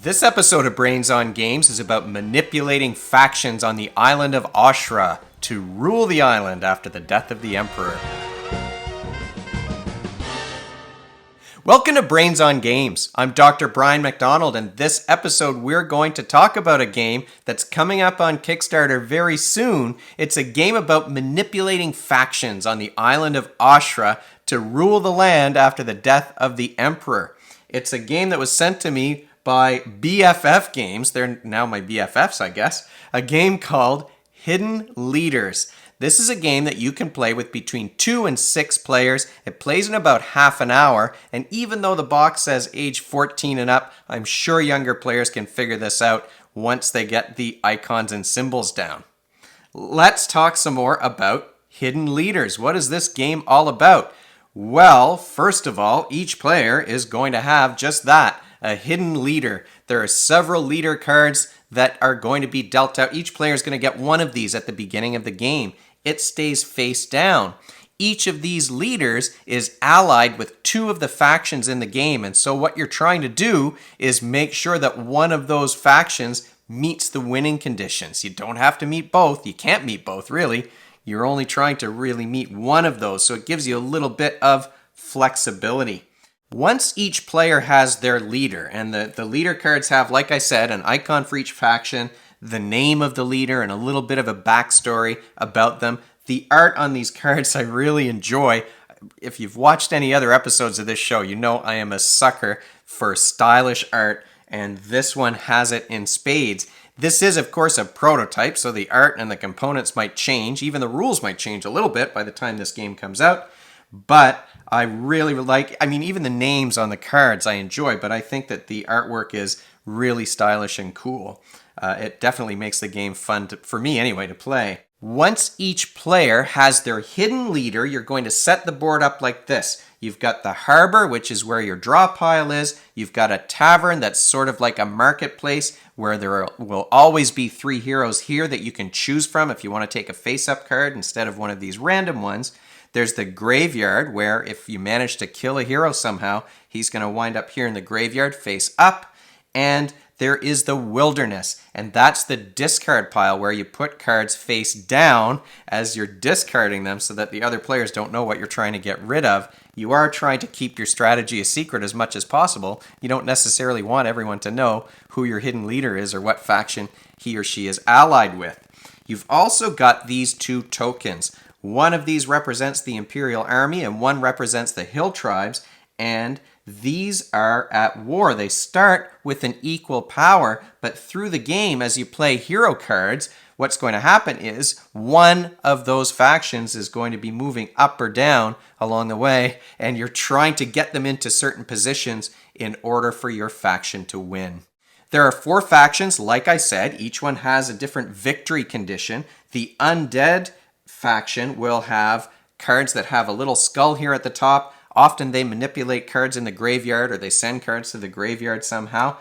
This episode of Brains on Games is about manipulating factions on the island of Ashra to rule the island after the death of the Emperor. Welcome to Brains on Games. I'm Dr. Brian McDonald, and this episode we're going to talk about a game that's coming up on Kickstarter very soon. It's a game about manipulating factions on the island of Ashra to rule the land after the death of the Emperor. It's a game that was sent to me by BFF Games. They're now my BFFs, I guess. A game called Hidden Leaders. This is a game that you can play with between 2 and 6 players. It plays in about half an hour, and even though the box says age 14 and up, I'm sure younger players can figure this out once they get the icons and symbols down. Let's talk some more about Hidden Leaders. What is this game all about? Well, first of all, each player is going to have just that, a hidden leader. There are several leader cards that are going to be dealt out. Each player is going to get one of these at the beginning of the game. It stays face down. Each of these leaders is allied with 2 of the factions in the game. And so what you're trying to do is make sure that one of those factions meets the winning conditions. You don't have to meet both. You can't meet both, really. You're only trying to really meet one of those. So it gives you a little bit of flexibility. Once each player has their leader, and the leader cards have, like I said, an icon for each faction, the name of the leader, and a little bit of a backstory about them. The art on these cards I really enjoy. If you've watched any other episodes of this show, you know I am a sucker for stylish art, and this one has it in spades. This is, of course, a prototype, so the art and the components might change. Even the rules might change a little bit by the time this game comes out. But I really like, even the names on the cards I enjoy, but I think that the artwork is really stylish and cool. It definitely makes the game fun, for me anyway, to play. Once each player has their hidden leader, you're going to set the board up like this. You've got the harbor, which is where your draw pile is. You've got a tavern that's sort of like a marketplace where there will always be 3 heroes here that you can choose from if you want to take a face-up card instead of one of these random ones. There's the graveyard, where if you manage to kill a hero somehow, he's going to wind up here in the graveyard face up. And there is the wilderness, and that's the discard pile where you put cards face down as you're discarding them so that the other players don't know what you're trying to get rid of. You are trying to keep your strategy a secret as much as possible. You don't necessarily want everyone to know who your hidden leader is or what faction he or she is allied with. You've also got these 2 tokens. One of these represents the Imperial Army and one represents the Hill Tribes, and these are at war. They start with an equal power, but through the game, as you play hero cards, what's going to happen is one of those factions is going to be moving up or down along the way, and you're trying to get them into certain positions in order for your faction to win. There are 4 factions, like I said. Each one has a different victory condition. The Undead faction will have cards that have a little skull here at the top. Often they manipulate cards in the graveyard, or they send cards to the graveyard somehow.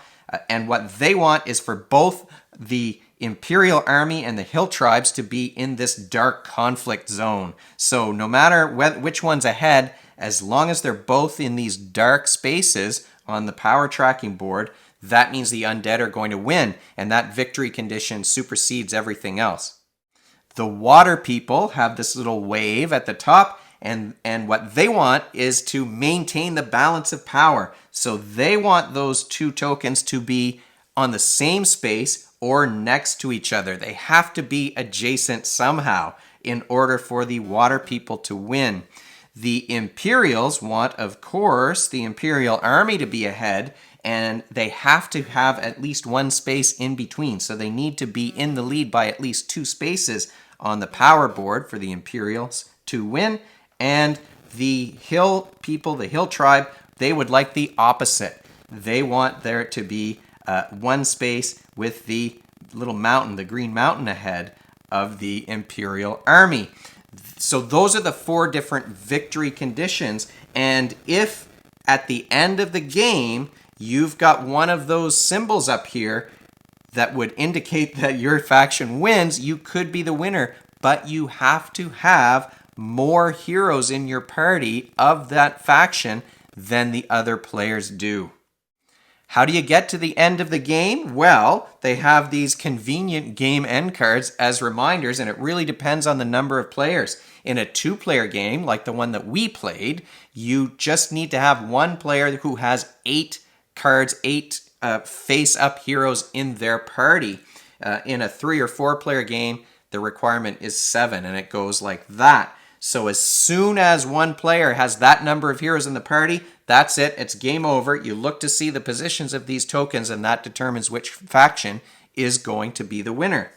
And what they want is for both the Imperial Army and the Hill Tribes to be in this dark conflict zone. So no matter which one's ahead, as long as they're both in these dark spaces on the power tracking board, that means the undead are going to win, and that victory condition supersedes everything else. The water people have this little wave at the top, and what they want is to maintain the balance of power. So they want those 2 tokens to be on the same space or next to each other. They have to be adjacent somehow in order for the water people to win. The Imperials want, of course, the Imperial Army to be ahead, and they have to have at least 1 space in between. So they need to be in the lead by at least 2 spaces on the power board for the Imperials to win. And the Hill people, the Hill Tribe, they would like the opposite. They want there to be 1 space with the little mountain, the green mountain ahead of the Imperial Army. So those are the 4 different victory conditions. And if at the end of the game, you've got one of those symbols up here that would indicate that your faction wins, you could be the winner. But you have to have more heroes in your party of that faction than the other players do. How do you get to the end of the game? Well, they have these convenient game end cards as reminders, and it really depends on the number of players. In a 2-player game, like the one that we played, you just need to have one player who has 8 cards, 8 face-up heroes in their party. In a 3 or 4-player game, the requirement is 7, and it goes like that. So as soon as one player has that number of heroes in the party, that's it. It's game over. You look to see the positions of these tokens, and that determines which faction is going to be the winner.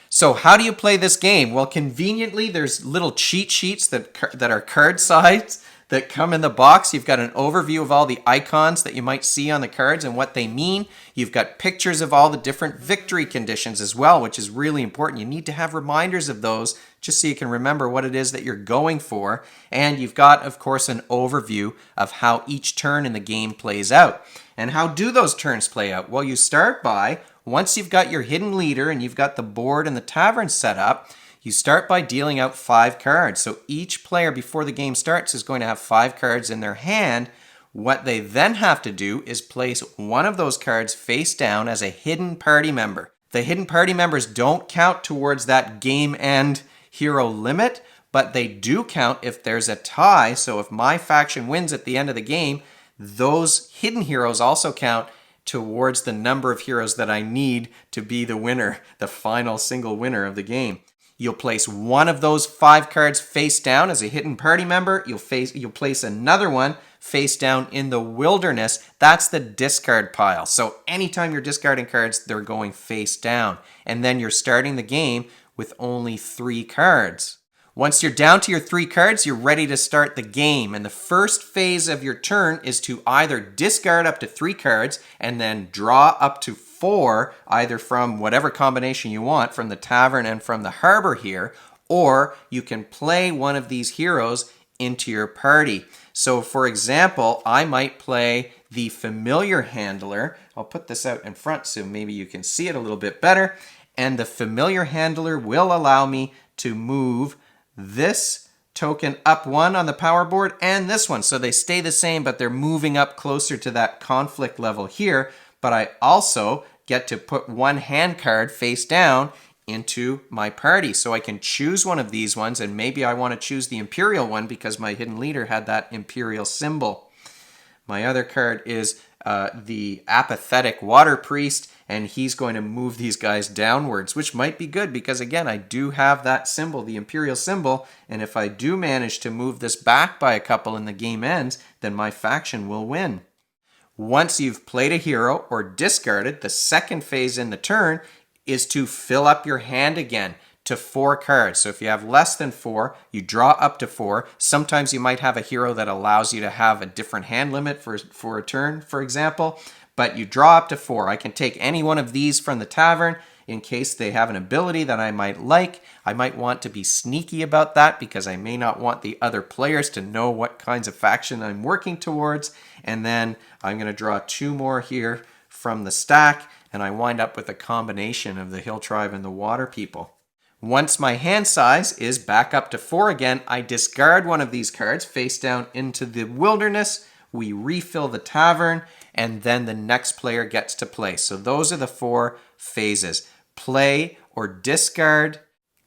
So how do you play this game? Well, conveniently, there's little cheat sheets that are card sized that come in the box. You've got an overview of all the icons that you might see on the cards and what they mean. You've got pictures of all the different victory conditions as well, which is really important. You need to have reminders of those just so you can remember what it is that you're going for. And you've got, of course, an overview of how each turn in the game plays out. And how do those turns play out? Well, you start by, once you've got your hidden leader and you've got the board and the tavern set up, you start by dealing out 5 cards. So each player before the game starts is going to have 5 cards in their hand. What they then have to do is place one of those cards face down as a hidden party member. The hidden party members don't count towards that game end hero limit, but they do count if there's a tie. So if my faction wins at the end of the game, those hidden heroes also count towards the number of heroes that I need to be the winner, the final single winner of the game. You'll place one of those 5 cards face down as a hidden party member. You'll place another one face down in the wilderness. That's the discard pile. So anytime you're discarding cards, they're going face down. And then you're starting the game with only 3 cards. Once you're down to your 3 cards, you're ready to start the game. And the first phase of your turn is to either discard up to 3 cards and then draw up to 4, either from whatever combination you want, from the tavern and from the harbor here, or you can play one of these heroes into your party. So for example, I might play the familiar handler. I'll put this out in front so maybe you can see it a little bit better. And the familiar handler will allow me to move this token up 1 on the power board and this one. So they stay the same, but they're moving up closer to that conflict level here. But I also get to put one hand card face down into my party. So I can choose one of these ones, and maybe I want to choose the Imperial one because my hidden leader had that Imperial symbol. My other card is the apathetic water priest, and he's going to move these guys downwards, which might be good because, again, I do have that symbol, the Imperial symbol, and if I do manage to move this back by a couple and the game ends, then my faction will win. Once you've played a hero or discarded, the second phase in the turn is to fill up your hand again to 4 cards. So if you have less than 4, you draw up to 4. Sometimes you might have a hero that allows you to have a different hand limit for a turn, for example, but you draw up to 4. I can take any one of these from the tavern in case they have an ability that I might like. I might want to be sneaky about that because I may not want the other players to know what kinds of faction I'm working towards. And then I'm going to draw 2 more here from the stack, and I wind up with a combination of the Hill Tribe and the Water People. Once my hand size is back up to 4 again, I discard one of these cards face down into the wilderness. We refill the tavern, and then the next player gets to play. So those are the 4 phases. Play or discard,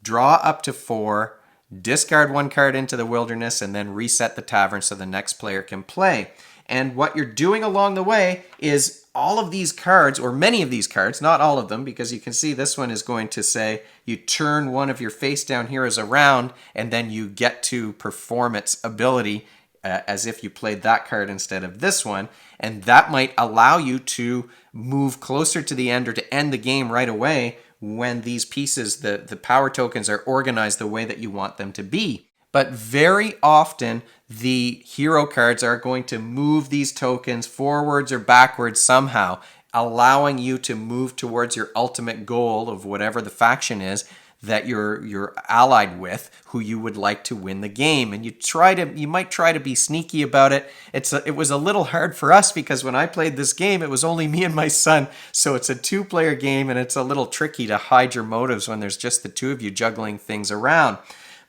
draw up to 4, discard 1 card into the wilderness, and then reset the tavern so the next player can play. And what you're doing along the way is all of these cards, or many of these cards, not all of them, because you can see this one is going to say you turn one of your face down heroes around and then you get to perform its ability as if you played that card instead of this one. And that might allow you to move closer to the end or to end the game right away when these pieces, the power tokens, are organized the way that you want them to be. But very often, the hero cards are going to move these tokens forwards or backwards somehow, allowing you to move towards your ultimate goal of whatever the faction is that you're allied with, who you would like to win the game. And you might try to be sneaky about it. It was a little hard for us because when I played this game, it was only me and my son. So it's a 2-player game, and it's a little tricky to hide your motives when there's just the 2 of you juggling things around.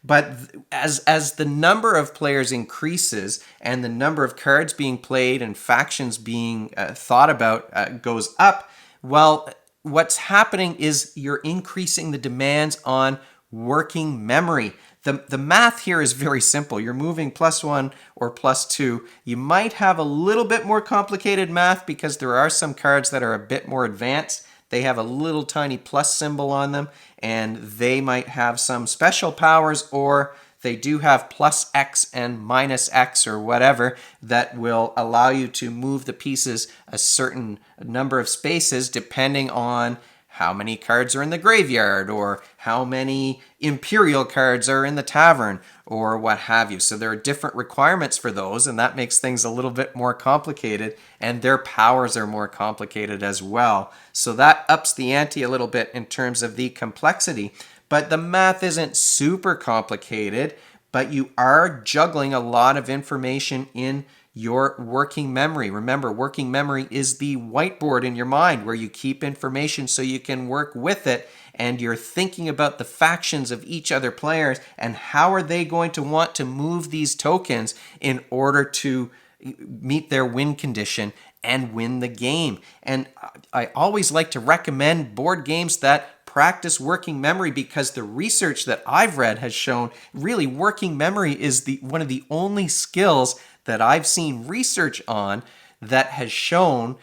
But as the number of players increases and the number of cards being played and factions being thought about goes up, well, what's happening is you're increasing the demands on working memory. The math here is very simple. You're moving +1 or +2. You might have a little bit more complicated math because there are some cards that are a bit more advanced. They have a little tiny plus symbol on them, and they might have some special powers, or they do have +X and -X or whatever that will allow you to move the pieces a certain number of spaces depending on how many cards are in the graveyard, or how many Imperial cards are in the tavern, or what have you. So there are different requirements for those, and that makes things a little bit more complicated, and their powers are more complicated as well. So that ups the ante a little bit in terms of the complexity. But the math isn't super complicated, but you are juggling a lot of information in your working memory. Remember, working memory is the whiteboard in your mind where you keep information so you can work with it, and you're thinking about the factions of each other players and how are they going to want to move these tokens in order to meet their win condition and win the game. And I always like to recommend board games that practice working memory, because the research that I've read has shown really working memory is one of the only skills that I've seen research on that has shown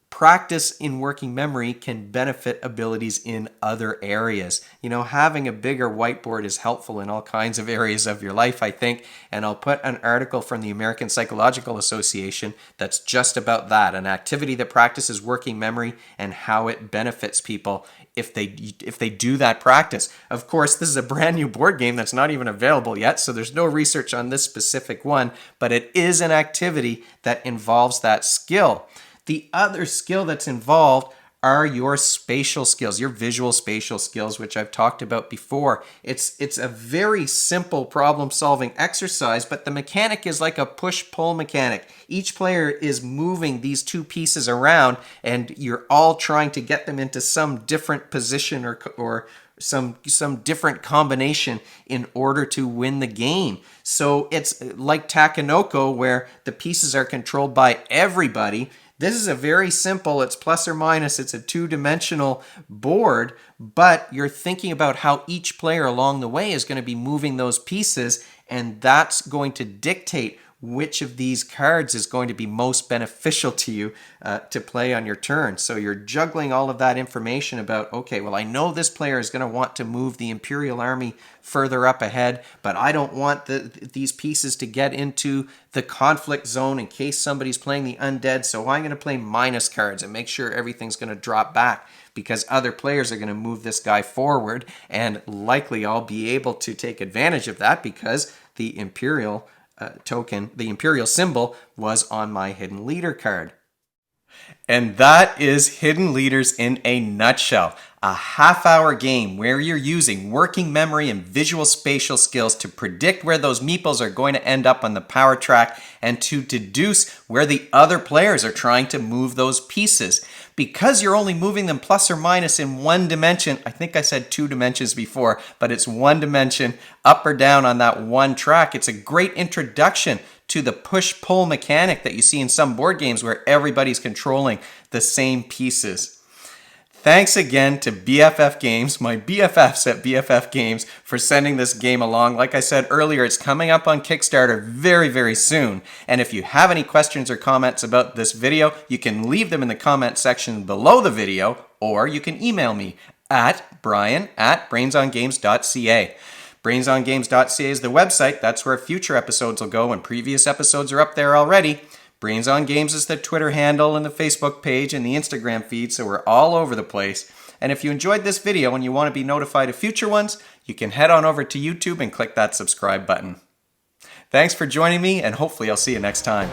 practice in working memory can benefit abilities in other areas. You know, having a bigger whiteboard is helpful in all kinds of areas of your life, I think. And I'll put an article from the American Psychological Association that's just about that, an activity that practices working memory and how it benefits people if they do that practice. Of course, this is a brand new board game that's not even available yet, so there's no research on this specific one, but it is an activity that involves that skill. The other skill that's involved are your spatial skills, your visual spatial skills, which I've talked about before. It's a very simple problem-solving exercise, but the mechanic is like a push-pull mechanic. Each player is moving these two pieces around, and you're all trying to get them into some different position or some different combination in order to win the game. So it's like Takenoko, where the pieces are controlled by everybody. This is a very simple, it's plus or minus, it's a two-dimensional board, but you're thinking about how each player along the way is going to be moving those pieces, and that's going to dictate which of these cards is going to be most beneficial to you to play on your turn. So you're juggling all of that information about, okay, well, I know this player is going to want to move the Imperial Army further up ahead, but I don't want these pieces to get into the conflict zone in case somebody's playing the undead, so I'm going to play minus cards and make sure everything's going to drop back, because other players are going to move this guy forward, and likely I'll be able to take advantage of that because the Imperial token, the Imperial symbol, was on my Hidden Leader card. And that is Hidden Leaders in a nutshell. A half-hour game where you're using working memory and visual spatial skills to predict where those meeples are going to end up on the power track and to deduce where the other players are trying to move those pieces. Because you're only moving them plus or minus in one dimension, I think I said 2 dimensions before, but it's 1 dimension up or down on that one track, it's a great introduction to the push-pull mechanic that you see in some board games where everybody's controlling the same pieces. Thanks again to BFF Games, my BFFs at BFF Games, for sending this game along. Like I said earlier, it's coming up on Kickstarter very, very soon. And if you have any questions or comments about this video, you can leave them in the comment section below the video, or you can email me at brian@brainsongames.ca. Brainsongames.ca is the website. That's where future episodes will go, and previous episodes are up there already. Brains on Games is the Twitter handle and the Facebook page and the Instagram feed, so we're all over the place. And if you enjoyed this video and you want to be notified of future ones, you can head on over to YouTube and click that subscribe button. Thanks for joining me, and hopefully I'll see you next time.